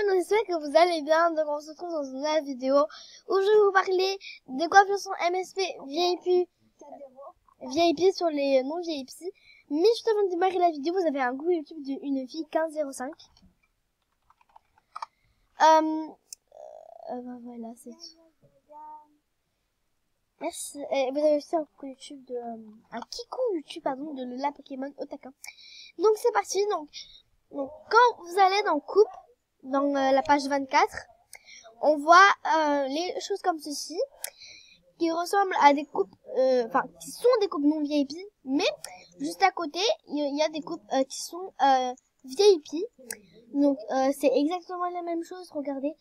monde, j'espère que vous allez bien. Donc on se retrouve dans une nouvelle vidéo où je vais vous parler de quoi faire son MSP VIP sur les non VIP. Mais juste avant de démarrer la vidéo, vous avez un groupe YouTube d'une fille 1505. Voilà, c'est tout. Merci. Et vous avez aussi un coucou YouTube un kikou YouTube, pardon, de la Pokémon Otaka. Donc c'est parti. Donc quand vous allez dans coupe, dans la page 24, on voit les choses comme ceci, qui ressemblent à des coupes, qui sont des coupes non VIP, mais juste à côté, il y a des coupes qui sont VIP. Donc c'est exactement la même chose. Regardez,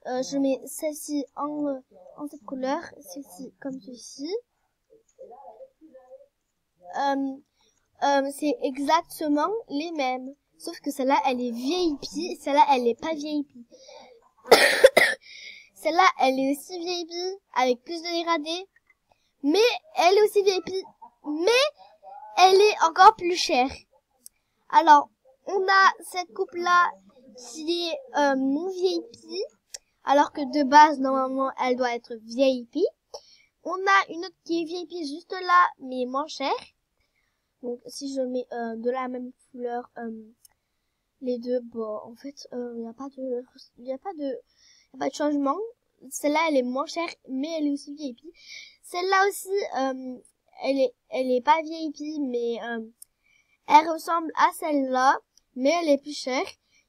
je mets celle-ci en cette couleur, celle-ci comme ceci. C'est exactement les mêmes. Sauf que celle-là, elle est VIP, celle-là, elle est pas VIP. Celle-là, elle est aussi VIP, avec plus de dégradés. Mais elle est aussi VIP, mais elle est encore plus chère. Alors, on a cette coupe-là qui est non VIP, alors que de base, normalement, elle doit être VIP. On a une autre qui est VIP juste là, mais moins chère. Donc, si je mets de la même couleur, les deux, bon, en fait, il n'y a pas de changement. Celle-là, elle est moins chère, mais elle est aussi VIP. Celle-là aussi, elle est pas VIP, mais elle ressemble à celle-là, mais elle est plus chère.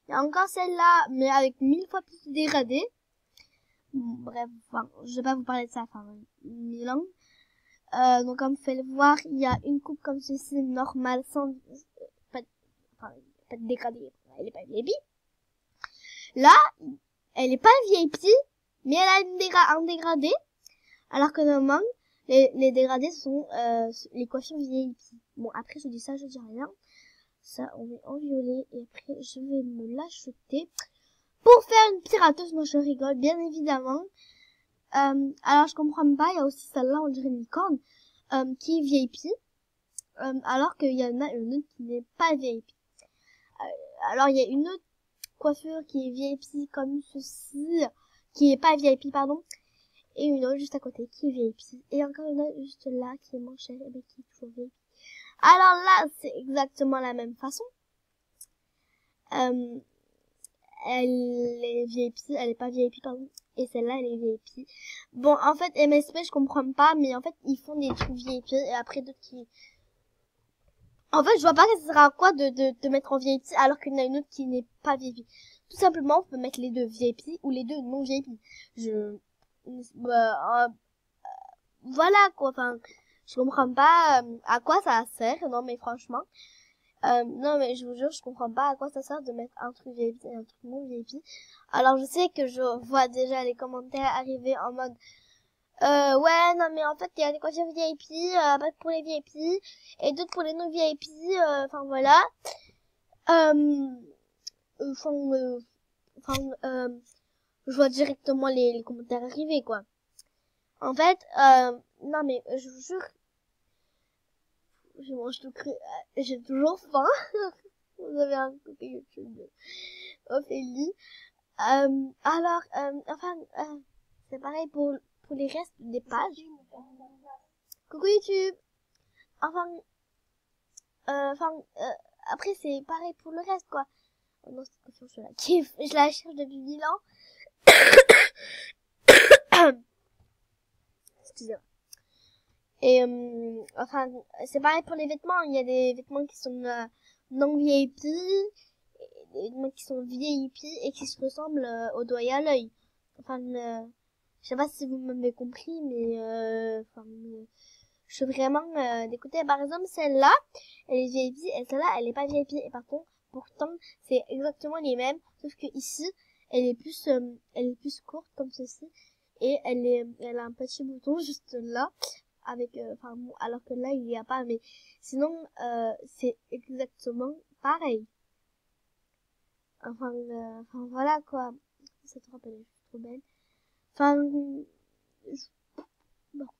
Il y a encore celle-là, mais avec 1000 fois plus de dégradés. Bref, je vais pas vous parler de ça, 1000 ans. Donc comme vous pouvez le voir, il y a une coupe comme ceci, normale, sans pas de dégradé. Elle est pas VIP. Là, elle est pas VIP, mais elle a un dégradé. Alors que normalement, les dégradés sont les coiffures VIP. Bon, après je dis ça, je dis rien. Ça, on met en violet et après je vais me l'acheter pour faire une pirateuse. Moi je rigole, bien évidemment. Alors je comprends pas, il y a aussi celle-là, on dirait une licorne, qui est VIP, alors qu'il y en a une autre qui n'est pas VIP. Alors il y a une autre coiffure qui est VIP comme ceci, qui est pas VIP, pardon, et une autre juste à côté qui est VIP, et encore une autre juste là qui est moins chère, mais qui est toujours VIP. Alors là, c'est exactement la même façon. Elle est VIP, elle est pas VIP, pardon. Et celle-là, elle est VIP. Bon, en fait, MSP, je comprends pas, mais en fait, ils font des trucs VIP, et après d'autres qui... En fait, je vois pas que ça sert à quoi de mettre en VIP, alors qu'il y en a une autre qui n'est pas VIP. Tout simplement, on peut mettre les deux VIP, ou les deux non VIP. Voilà, quoi, enfin, je comprends pas à quoi ça sert, non, mais franchement... non mais je vous jure, je comprends pas à quoi ça sert de mettre un truc VIP et un truc non VIP. Alors je sais que je vois déjà les commentaires arriver en mode ouais non mais en fait il y a des coiffures VIP, pas pour les VIP et d'autres pour les non VIP, enfin voilà. Je vois directement les commentaires arriver quoi. En fait, non mais je vous jure, je mange tout cru, j'ai toujours faim. Vous avez un côté YouTube de Ophélie. C'est pareil pour les restes des pages. Coucou YouTube. Après c'est pareil pour le reste quoi. Oh non, cette coiffure, je la kiffe. Je la cherche depuis 1000 ans. Excusez-moi. Et c'est pareil pour les vêtements. Il y a des vêtements qui sont non VIP, des vêtements qui sont VIP et qui se ressemblent au doigt et à l'œil. Je sais pas si vous m'avez compris, mais je suis vraiment d'écouter. Par exemple, celle-là, elle est VIP et celle-là, elle est pas VIP. Et par contre, pourtant, c'est exactement les mêmes, sauf que ici, elle est plus courte comme ceci et elle a un petit bouton juste là. Avec alors que là il y a pas, mais sinon c'est exactement pareil. Voilà quoi, cette robe elle est trop belle.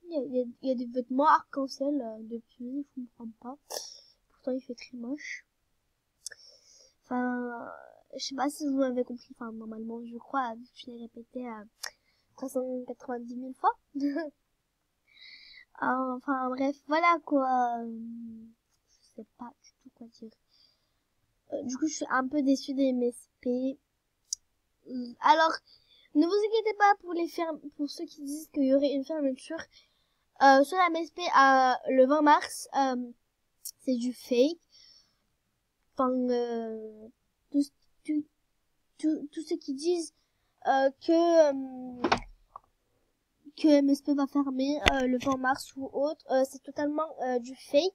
Il y a des vêtements arc-en-ciel depuis, je comprends pas, pourtant il fait très moche. je sais pas si vous m'avez compris, enfin, normalement, je crois, vu que je l'ai répété 390 000 fois. Enfin, bref, voilà, quoi. Je sais pas du tout quoi dire. Du coup, je suis un peu déçue des MSP. Alors, ne vous inquiétez pas pour ceux qui disent qu'il y aurait une fermeture. Sur la MSP le 20 mars, c'est du fake. Enfin, tous ceux qui disent que MSP va fermer le 20 mars ou autre, c'est totalement du fake.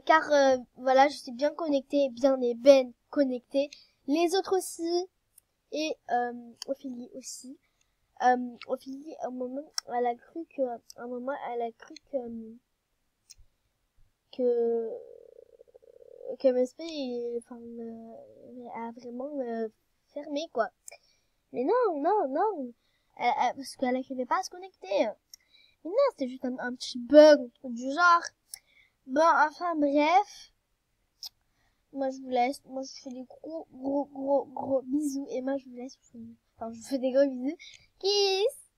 Car voilà, je suis bien connectée, bien et ben connectée. Les autres aussi, et Ophélie aussi. Ophélie, à un moment, elle a cru que MSP a vraiment fermé, quoi. Mais non, parce qu'elle n'arrivait pas à se connecter. Mais non, c'était juste un petit bug du genre. Bon, enfin bref. Moi je vous laisse. Moi je fais des gros bisous. Et moi je vous laisse. Enfin, je vous fais des gros bisous. Kiss!